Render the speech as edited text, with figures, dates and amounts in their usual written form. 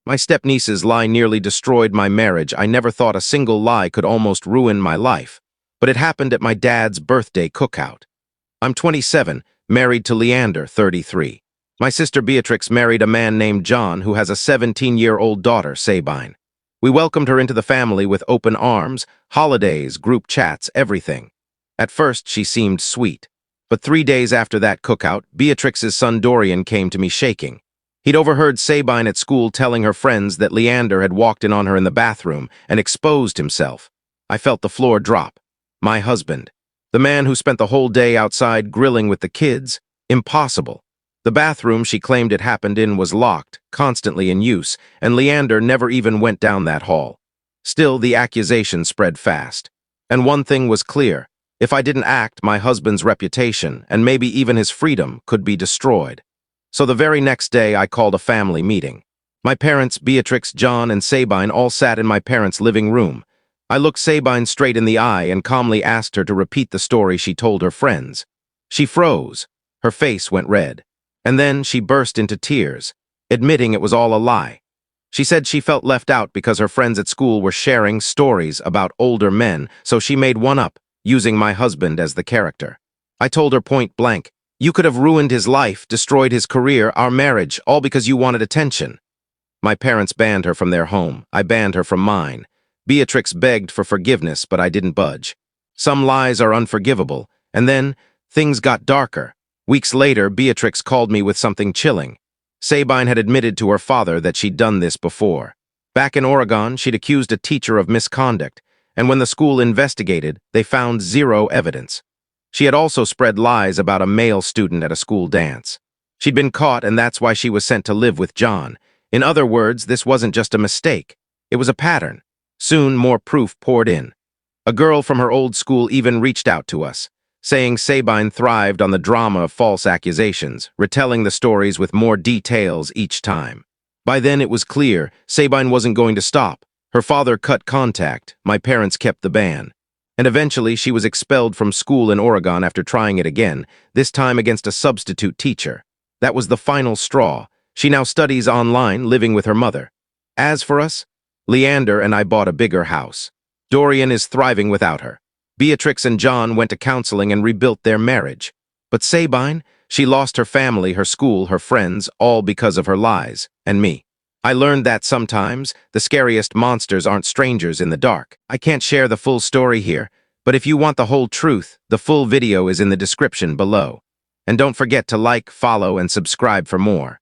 My stepniece's lie nearly destroyed my marriage. I never thought a single lie could almost ruin my life. But it happened at my dad's birthday cookout. I'm 27, married to Leander, 33. My sister Beatrix married a man named John who has a 17-year-old daughter, Sabine. We welcomed her into the family with open arms, holidays, group chats, everything. At first, she seemed sweet. But 3 days after that cookout, Beatrix's son Dorian came to me shaking. He'd overheard Sabine at school telling her friends that Leander had walked in on her in the bathroom and exposed himself. I felt the floor drop. My husband. The man who spent the whole day outside grilling with the kids. Impossible. The bathroom she claimed it happened in was locked, constantly in use, and Leander never even went down that hall. Still, the accusation spread fast. And one thing was clear. If I didn't act, my husband's reputation, and maybe even his freedom, could be destroyed. So the very next day, I called a family meeting. My parents, Beatrix, John, and Sabine all sat in my parents' living room. I looked Sabine straight in the eye and calmly asked her to repeat the story she told her friends. She froze. Her face went red. And then she burst into tears, admitting it was all a lie. She said she felt left out because her friends at school were sharing stories about older men, so she made one up, using my husband as the character. I told her point blank, "You could have ruined his life, destroyed his career, our marriage, all because you wanted attention." My parents banned her from their home. I banned her from mine. Beatrix begged for forgiveness, but I didn't budge. Some lies are unforgivable, and then things got darker. Weeks later, Beatrix called me with something chilling. Sabine had admitted to her father that she'd done this before. Back in Oregon, she'd accused a teacher of misconduct, and when the school investigated, they found zero evidence. She had also spread lies about a male student at a school dance. She'd been caught, and that's why she was sent to live with John. In other words, this wasn't just a mistake. It was a pattern. Soon, more proof poured in. A girl from her old school even reached out to us, saying Sabine thrived on the drama of false accusations, retelling the stories with more details each time. By then, it was clear Sabine wasn't going to stop. Her father cut contact, my parents kept the ban. And eventually, she was expelled from school in Oregon after trying it again, this time against a substitute teacher. That was the final straw. She now studies online, living with her mother. As for us, Leander and I bought a bigger house. Dorian is thriving without her. Beatrix and John went to counseling and rebuilt their marriage. But Sabine, she lost her family, her school, her friends, all because of her lies, and me. I learned that sometimes the scariest monsters aren't strangers in the dark. I can't share the full story here, but if you want the whole truth, the full video is in the description below. And don't forget to like, follow, and subscribe for more.